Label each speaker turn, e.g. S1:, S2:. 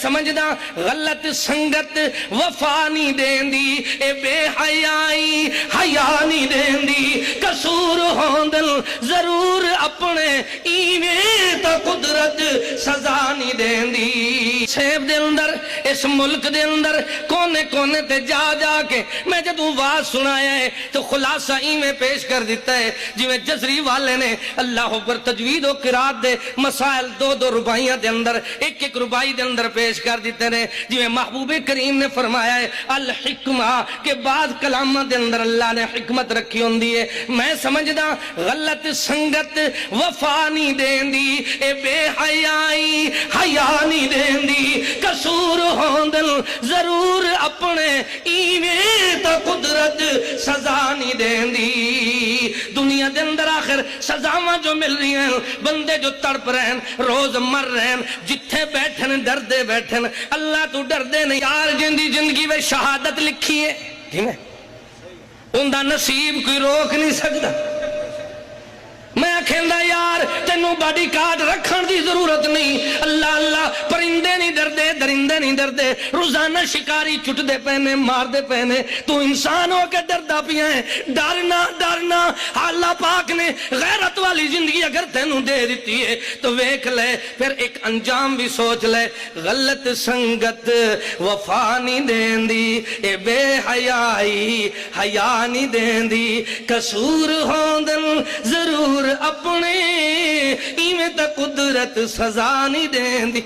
S1: سمجھدا غلط سنگت وفا نہیں دیندی، اے بے حیائی حیا نہیں دیندی، قصور ہوندل ضرور اپنے ایویں تا قدرت سزا نہیں دیندی۔ سیب دے اندر اس ملک دے اندر کونے کونے تے جا جا کے میں جدوں واز سنایا ہے تو خلاصہ ایویں پیش کر دیتا ہے جویں جزری والے نے اللہ اکبر تجوید و قرات دے مسائل دو دو ربائیاں دے اندر ایک ایک ربائی دے اندر پیش کر دیتے ہیں، جویں محبوب کریم نے فرمایا ہے الحکمہ کے بعد کلامہ دے اندر اللہ نے حکمت رکھی ہوندی ہے۔ میں سمجھدا غلط سنگت وفا نہیں دیندی، اے بے حیائی حیا نہیں دیندی، قصور ہوندل ضرور اپنے ایویں تا قدرت سزا نہیں دیندی۔ دنیا دے اندر آخر سزاواں جو مل رہی ہیں، بندے جو تڑپ رہے ہیں، روز مر رہے ہیں، جتھے بیٹھن ڈردے بیٹھن، اللہ تو ڈردے نہیں یار جندی زندگی میں شہادت لکھی ہے کیوں ہے ان دا نصیب کوئی روک نہیں سکتا۔ میں کہندا یار تینوں باڈی کارڈ رکھن دی ضرورت نہیں، اللہ اللہ پرندے نہیں ڈردے درندے نہیں ڈردے، روزانہ شکاری چٹدے پہنے مار دے پہنے، تو انسان ہو کے ڈردا پیا ہے۔ ڈرنا ڈرنا اللہ پاک نے غیرت والی زندگی اگر تینوں دے دیتی ہے تو ویکھ لے پھر ایک انجام بھی سوچ لے۔ غلط سنگت وفا نہیں دیندی، اے بے حیائی حیا نہیں دیندی، قصور ہوندن ضرور اپنے ایویں تے قدرت سزا نہیں دیندی۔